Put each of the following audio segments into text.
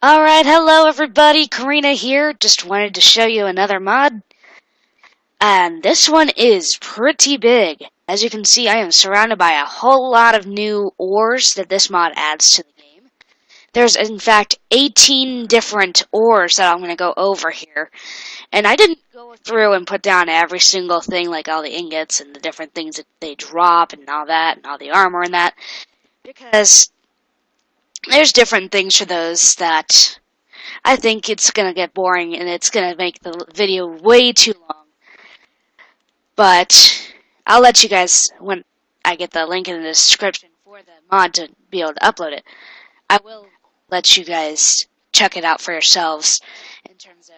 Alright, hello everybody, Karina here. Just wanted to show you another mod. And this one is pretty big. As you can see, I am surrounded by a whole lot of new ores that this mod adds to the game. There's in fact 18 different ores that I'm going to go over here. And I didn't go through and put down every single thing, like all the ingots and the different things that they drop and all that, and all the armor and that, because there's different things for those that I think it's going to get boring and it's going to make the video way too long. But I'll let you guys, when I get the link in the description for the mod to be able to upload it, I will let you guys check it out for yourselves in terms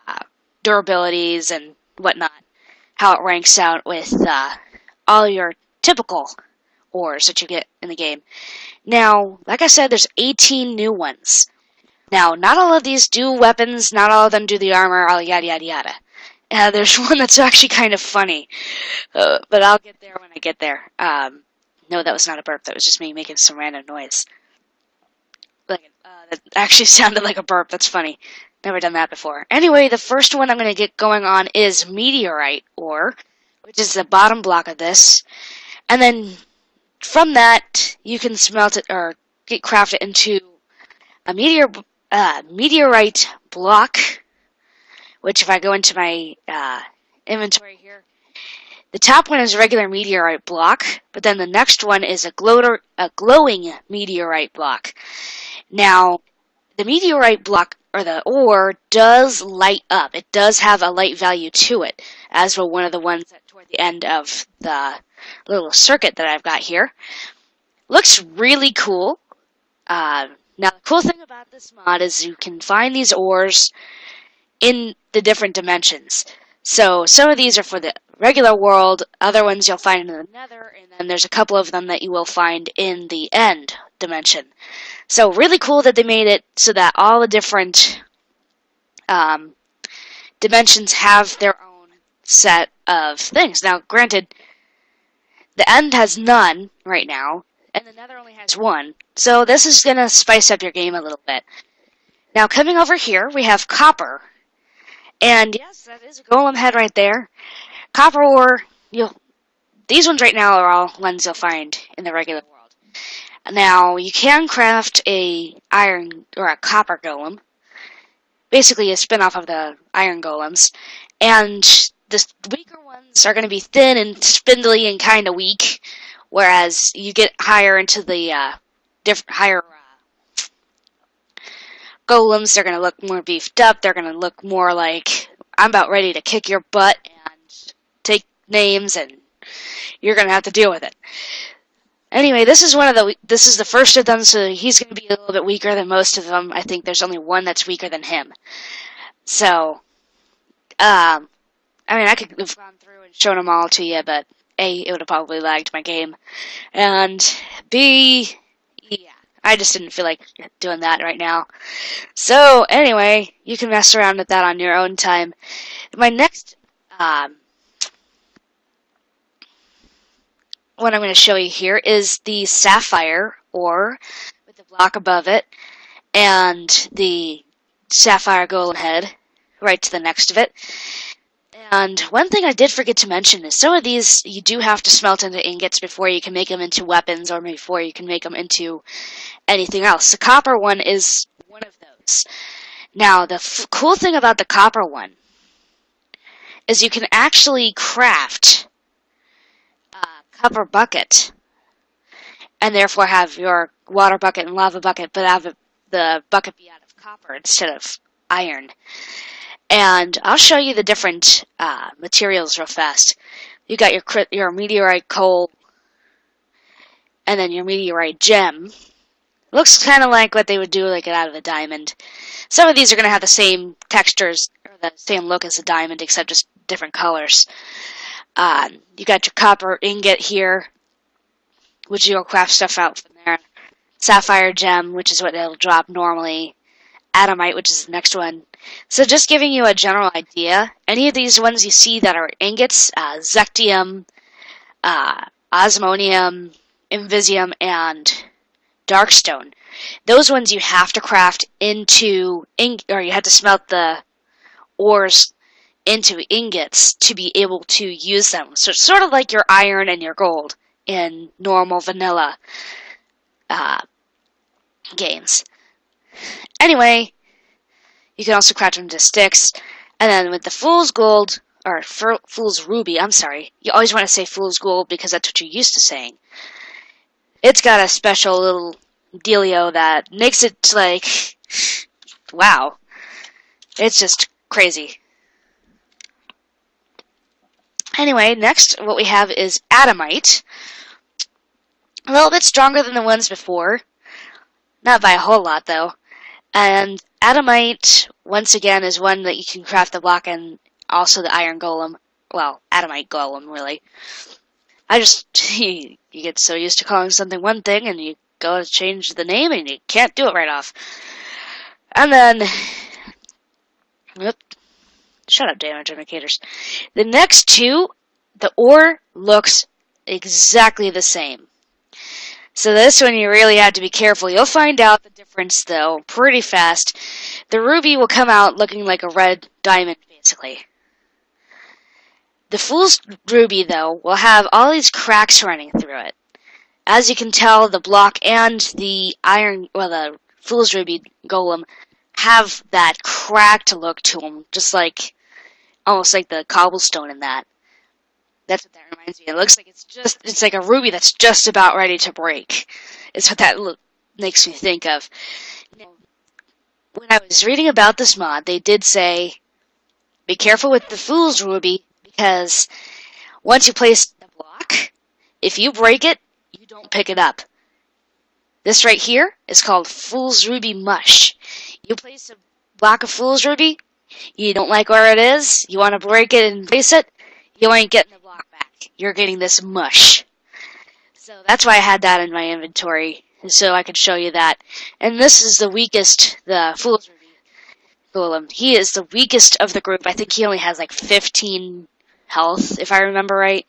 of durabilities and whatnot, how it ranks out with all your typical ores that you get in the game. Now, like I said, there's 18 new ones. Now, not all of these do weapons, not all of them do the armor, all yada yada yada. There's one that's actually kind of funny, but I'll get there when I get there. No, that was not a burp, that was just me making some random noise. That actually sounded like a burp, that's funny. Never done that before. Anyway, the first one I'm going to get going on is meteorite ore, which is the bottom block of this. And then from that, you can smelt it or craft it into a meteorite block, which if I go into my inventory here, the top one is a regular meteorite block, but then the next one is a glowing meteorite block. Now, the meteorite block, or the ore, does light up. It does have a light value to it, as will one of the ones toward the end of the little circuit that I've got here. Looks really cool. Now, the cool thing about this mod is you can find these ores in the different dimensions. So, some of these are for the regular world, other ones you'll find in the Nether, and then there's a couple of them that you will find in the end dimension. So, really cool that they made it so that all the different dimensions have their own set of things. Now, granted, the end has none right now, and the Nether only has one. So this is going to spice up your game a little bit. Now, coming over here, we have copper. And yes, that is a golem head right there. Copper ore, these ones right now are all ones you'll find in the regular world. Now, you can craft a iron or a copper golem. Basically a spin-off of the iron golems. And the weaker ones are going to be thin and spindly and kind of weak. Whereas you get higher into the higher golems, they're going to look more beefed up. They're going to look more like I'm about ready to kick your butt and take names, and you're going to have to deal with it. Anyway, this is the first of them, so he's going to be a little bit weaker than most of them. I think there's only one that's weaker than him. So, I mean, I could have gone through and shown them all to you, but A, it would have probably lagged my game, and B, yeah, I just didn't feel like doing that right now. So, anyway, you can mess around with that on your own time. My next what I'm going to show you here is the sapphire ore with the block above it and the sapphire golem head right to the next of it. And one thing I did forget to mention is some of these you do have to smelt into ingots before you can make them into weapons or before you can make them into anything else. The copper one is one of those. Now, the cool thing about the copper one is you can actually craft copper bucket, and therefore have your water bucket and lava bucket, but have the bucket be out of copper instead of iron. And I'll show you the different materials real fast. You got your meteorite coal, and then your meteorite gem. Looks kind of like what they would do, like it out of a diamond. Some of these are going to have the same textures or the same look as a diamond, except just different colors. You got your copper ingot here, which you'll craft stuff out from there. Sapphire gem, which is what they'll drop normally. Adamite, which is the next one. So just giving you a general idea, any of these ones you see that are ingots, zectium, osmonium, invisium, and darkstone. Those ones you have to craft into or you have to smelt the ores into ingots to be able to use them. So it's sort of like your iron and your gold in normal vanilla uh, games. Anyway, you can also craft them into sticks, and then with the fool's gold, or fool's ruby, I'm sorry, you always want to say fool's gold because that's what you're used to saying. It's got a special little dealio that makes it like, wow, it's just crazy. Anyway, next what we have is Adamite. A little bit stronger than the ones before. Not by a whole lot, though. And Adamite, once again, is one that you can craft the block and also the iron golem. Well, Adamite golem, really. You get so used to calling something one thing and you go to change the name and you can't do it right off. And then, shut up, damage indicators. The next two, the ore looks exactly the same. So this one you really have to be careful. You'll find out the difference, though, pretty fast. The ruby will come out looking like a red diamond, basically. The fool's ruby, though, will have all these cracks running through it. As you can tell, the block and the the fool's ruby golem have that cracked look to them, just like, almost like the cobblestone in that. That's what that reminds me. It looks like it's like a ruby that's just about ready to break. It's what that makes me think of. Now, when I was reading about this mod, they did say, be careful with the fool's ruby, because once you place the block, if you break it, you don't pick it up. This right here is called fool's ruby mush. You place a block of fool's ruby, you don't like where it is, you want to break it and place it, you ain't getting the block back. You're getting this mush. So that's why I had that in my inventory, so I could show you that. And this is the weakest, the Fool's Ruby Golem. He is the weakest of the group. I think he only has like 15 health, if I remember right.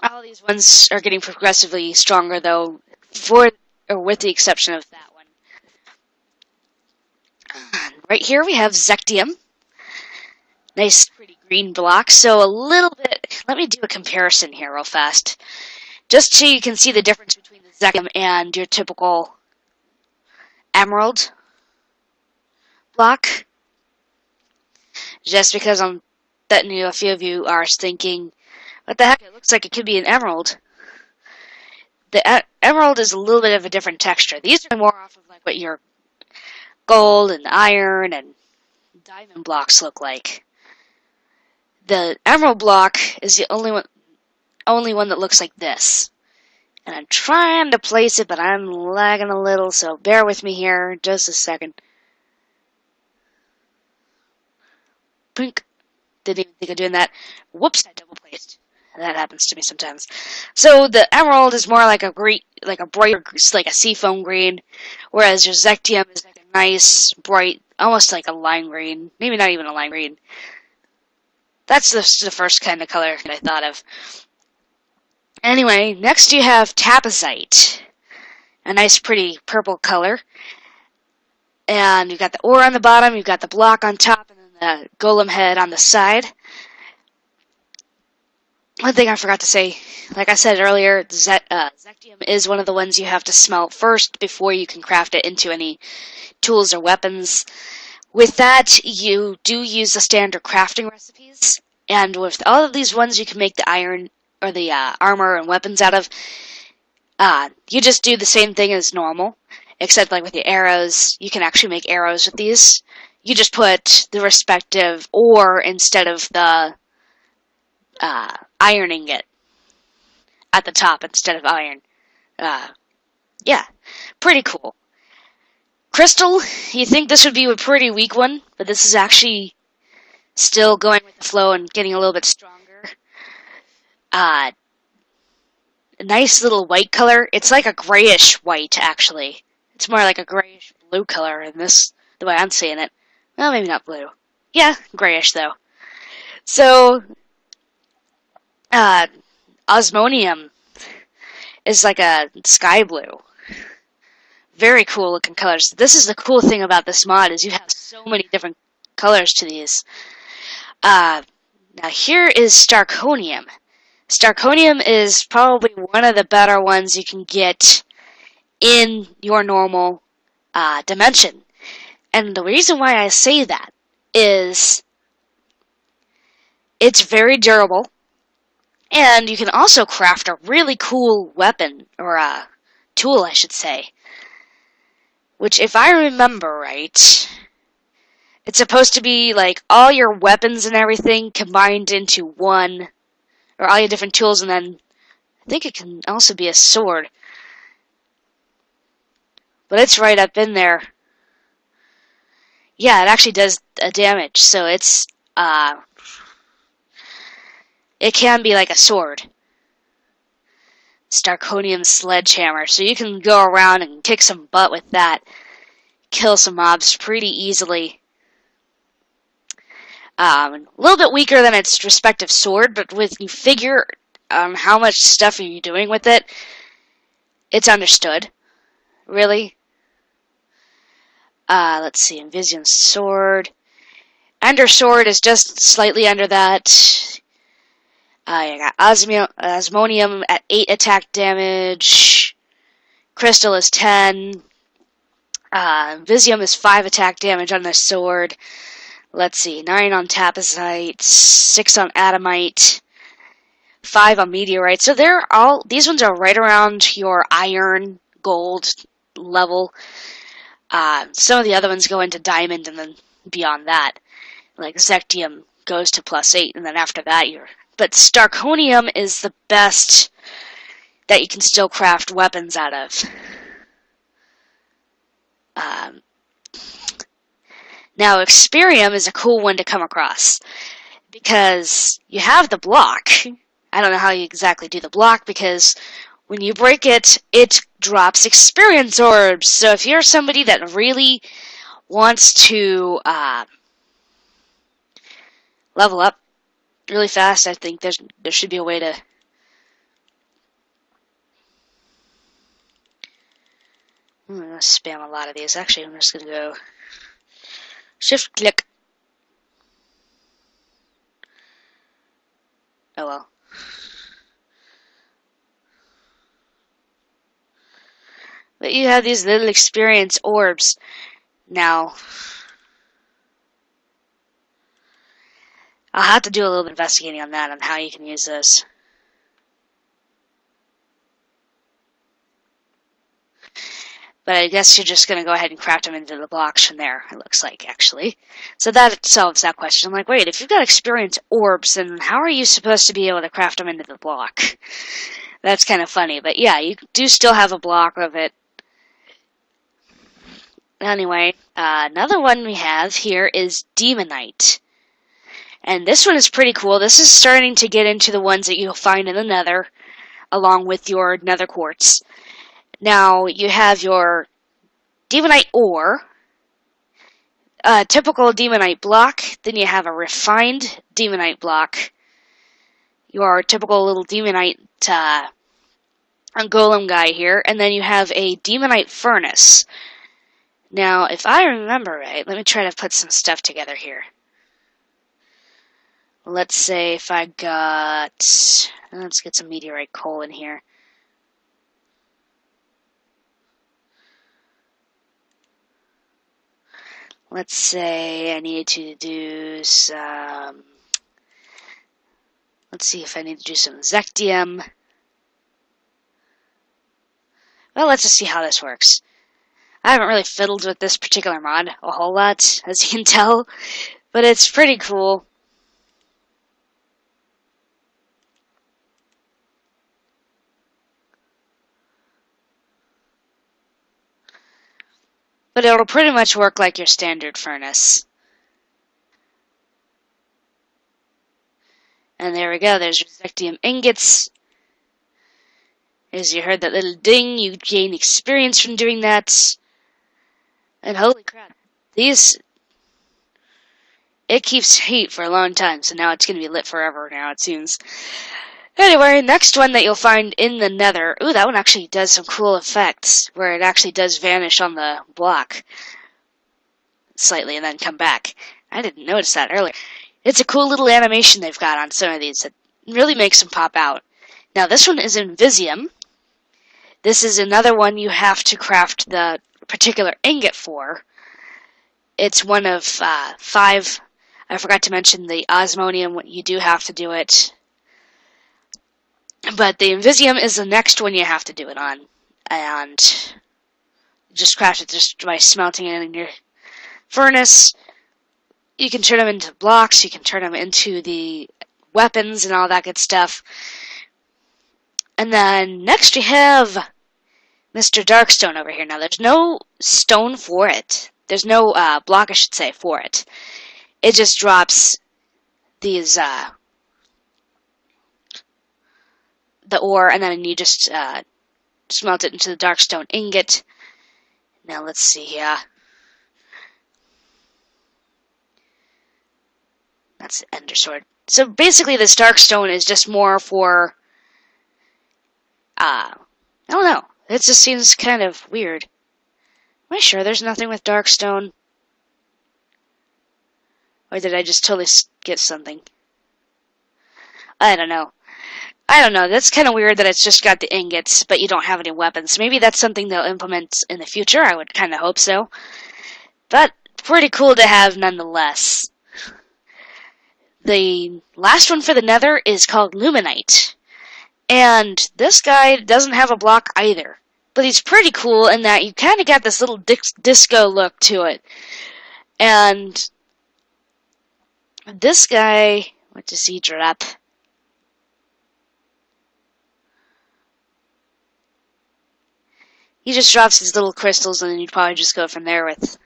All these ones are getting progressively stronger, though, with the exception of that one. Right here we have Zectium. Nice, pretty green block. So a little bit, let me do a comparison here real fast. Just so you can see the difference between the Zectium and your typical emerald block. Just because I'm betting you a few of you are thinking, what the heck, it looks like it could be an emerald. The emerald is a little bit of a different texture. These are more off of like what your gold and iron and diamond blocks look like. The emerald block is the only one that looks like this. And I'm trying to place it, but I'm lagging a little, so bear with me here just a second. Pink. Didn't even think of doing that. Whoops, I double placed. That happens to me sometimes. So the emerald is more like a brighter, like a seafoam green, whereas your Zectium is like a nice, bright, almost like a lime green. Maybe not even a lime green. That's the first kind of color that I thought of. Anyway, next you have Tapazite. A nice, pretty purple color. And you've got the ore on the bottom, you've got the block on top, and then the golem head on the side. One thing I forgot to say, like I said earlier, Zectium is one of the ones you have to smelt first before you can craft it into any tools or weapons. With that, you do use the standard crafting recipes, and with all of these ones you can make the iron, or the armor and weapons out of. You just do the same thing as normal, except like with the arrows, you can actually make arrows with these. You just put the respective ore instead of the iron ingot at the top instead of iron. Yeah, pretty cool. Crystal, you think this would be a pretty weak one, but this is actually still going with the flow and getting a little bit stronger. A nice little white color. It's like a grayish white, actually. It's more like a grayish blue color in this, the way I'm seeing it. Well, maybe not blue. Yeah, grayish, though. So, osmonium is like a sky blue. Very cool looking colors. This is the cool thing about this mod is you have so many different colors to these. Now here is Starconium. Starconium is probably one of the better ones you can get in your normal dimension. And the reason why I say that is it's very durable, and you can also craft a really cool weapon, or a tool, I should say. Which, if I remember right, it's supposed to be like all your weapons and everything combined into one, or all your different tools, and then I think it can also be a sword. But it's right up in there. Yeah, it actually does a damage, so it can be like a sword. Starconium Sledgehammer, so you can go around and kick some butt with that. Kill some mobs pretty easily. A little bit weaker than its respective sword, but with you figure how much stuff are you doing with it, it's understood. Really. Let's see, Invisium Sword. Ender Sword is just slightly under that. You got Osmonium at 8 attack damage. Crystal is 10. Invisium is 5 attack damage on the sword. Let's see, 9 on Tapazite, 6 on Adamite, 5 on Meteorite. So these ones are right around your iron, gold level. Some of the other ones go into diamond and then beyond that. Like Zectium goes to +8, and then after that But Starconium is the best that you can still craft weapons out of. Now, Experium is a cool one to come across, because you have the block. I don't know how you exactly do the block, because when you break it, it drops experience orbs. So if you're somebody that really wants to level up really fast, I think there should be a way to... I'm going to spam a lot of these. Actually, I'm just going to go shift click. Oh well. But you have these little experience orbs. Now, I'll have to do a little bit of investigating on that, on how you can use this. But I guess you're just going to go ahead and craft them into the blocks from there, it looks like, actually. So that solves that question. I'm like, wait, if you've got experience orbs, then how are you supposed to be able to craft them into the block? That's kind of funny. But yeah, you do still have a block of it. Anyway, another one we have here is Demonite. And this one is pretty cool. This is starting to get into the ones that you'll find in the Nether, along with your Nether quartz. Now, you have your Demonite ore, a typical Demonite block, then you have a refined Demonite block, your typical little Demonite golem guy here, and then you have a Demonite furnace. Now, if I remember right, let me try to put some stuff together here. Let's say if I got... Let's get some meteorite coal in here. Let's say I need to do some... Let's see if I need to do some Zectium. Well, let's just see how this works. I haven't really fiddled with this particular mod a whole lot, as you can tell, but it's pretty cool. But it'll pretty much work like your standard furnace. And there we go, there's your Zectium ingots. As you heard that little ding, you gain experience from doing that. And holy crap, it keeps heat for a long time, so now it's going to be lit forever now, it seems. Anyway, next one that you'll find in the Nether. Ooh, that one actually does some cool effects, where it actually does vanish on the block slightly and then come back. I didn't notice that earlier. It's a cool little animation they've got on some of these that really makes them pop out. Now, this one is Invisium. This is another one you have to craft the particular ingot for. It's one of 5. I forgot to mention the osmonium. You do have to do it. But the Invisium is the next one you have to do it on. And just craft it just by smelting it in your furnace. You can turn them into blocks. You can turn them into the weapons and all that good stuff. And then next you have Mr. Darkstone over here. Now there's no stone for it. There's no block, I should say, for it. It just drops these the ore, and then you just smelt it into the Darkstone ingot. Now let's see here. That's the Ender Sword. So basically this Darkstone is just more for, I don't know. It just seems kind of weird. Am I sure there's nothing with Darkstone? Or did I just totally skip something? I don't know. That's kind of weird that it's just got the ingots, but you don't have any weapons. Maybe that's something they'll implement in the future. I would kind of hope so. But pretty cool to have nonetheless. The last one for the Nether is called Luminite. And this guy doesn't have a block either. But he's pretty cool in that you kind of got this little disco look to it. And this guy, what does he drop? He just drops these little crystals, and then you'd probably just go from there with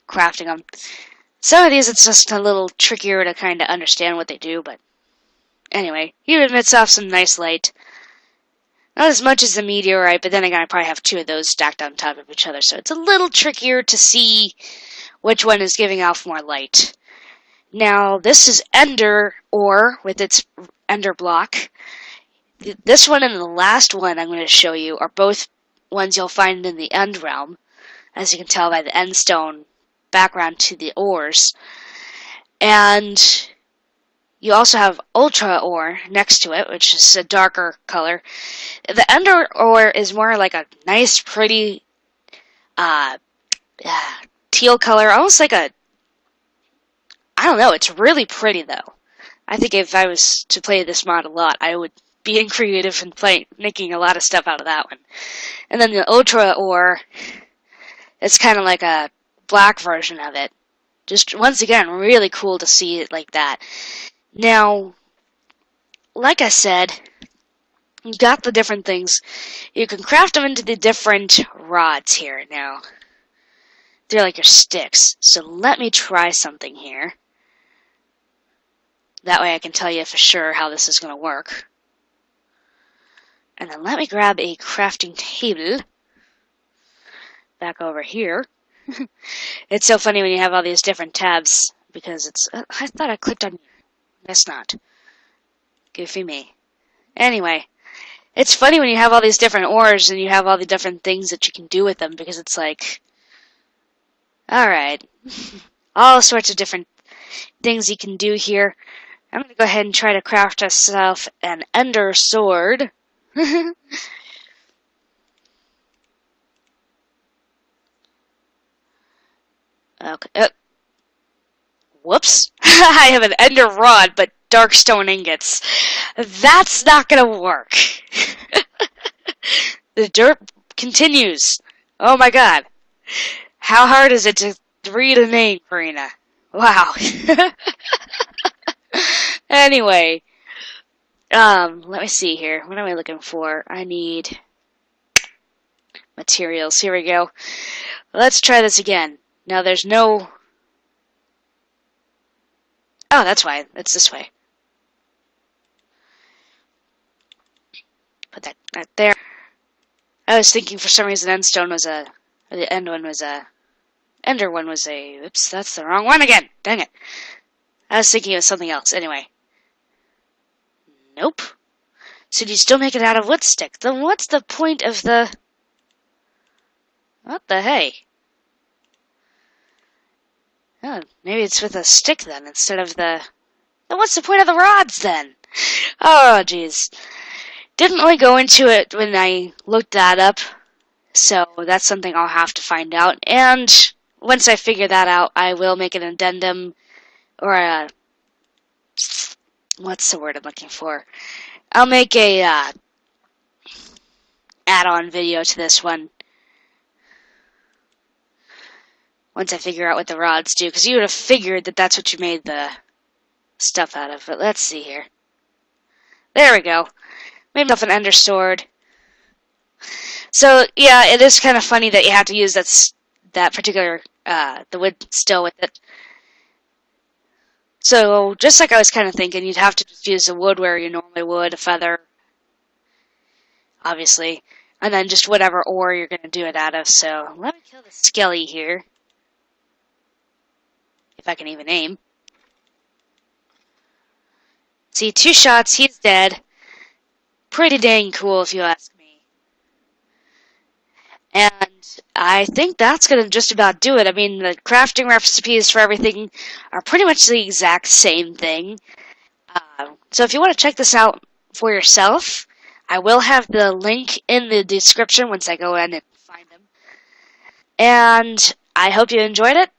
crafting them. Some of these, it's just a little trickier to kind of understand what they do, but anyway, he emits off some nice light. Not as much as the meteorite, but then again, I probably have 2 of those stacked on top of each other, so it's a little trickier to see which one is giving off more light. Now, this is Ender Ore with its Ender block. This one and the last one I'm going to show you are both ones you'll find in the End Realm, as you can tell by the End Stone background to the ores. And you also have Ultra Ore next to it, which is a darker color. The Ender Ore is more like a nice, pretty teal color, almost like a, I don't know, it's really pretty though. I think if I was to play this mod a lot, I would being creative and making a lot of stuff out of that one. And then the Ultra Ore, it's kind of like a black version of it. Just, once again, really cool to see it like that. Now, like I said, you got the different things. You can craft them into the different rods here. Now, they're like your sticks. So let me try something here. That way I can tell you for sure how this is going to work. And then let me grab a crafting table back over here. It's so funny when you have all these different tabs, because it's, I thought I clicked on, guess not. Goofy me. Anyway, it's funny when you have all these different ores and you have all the different things that you can do with them, because it's like, alright, all sorts of different things you can do here. I'm going to go ahead and try to craft myself an Ender Sword. Okay. Whoops. I have an Ender Rod, but Darkstone ingots. That's not gonna work. The dirt continues. Oh my god. How hard is it to read a name, Karina? Wow. Anyway. Let me see here. What am I looking for? I need materials. Here we go. Let's try this again. Now there's no... Oh, that's why. It's this way. Put that right there. I was thinking for some reason Endstone was a... Or the end one was a... Ender one was a... Oops, that's the wrong one again. Dang it. I was thinking it was something else. Anyway. Nope. So do you still make it out of wood stick? Then what's the point of the... What the hey? Oh, maybe it's with a stick then, instead of the... Then what's the point of the rods then? Oh, jeez. Didn't really go into it when I looked that up, so that's something I'll have to find out. And once I figure that out, I will make an addendum, or a... What's the word I'm looking for? I'll make a add-on video to this one once I figure out what the rods do, because you would have figured that that's what you made the stuff out of. But let's see here. There we go. Made myself an ender sword. So yeah, it is kind of funny that you have to use that particular the wood still with it. So just like I was kind of thinking, you'd have to just use the wood where you normally would, a feather, obviously, and then just whatever ore you're going to do it out of. So let me kill the skelly here, if I can even aim. See, 2 shots, he's dead. Pretty dang cool, if you ask me. And I think that's going to just about do it. I mean, the crafting recipes for everything are pretty much the exact same thing. So if you want to check this out for yourself, I will have the link in the description once I go in and find them. And I hope you enjoyed it.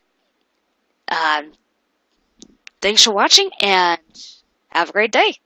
Thanks for watching, and have a great day.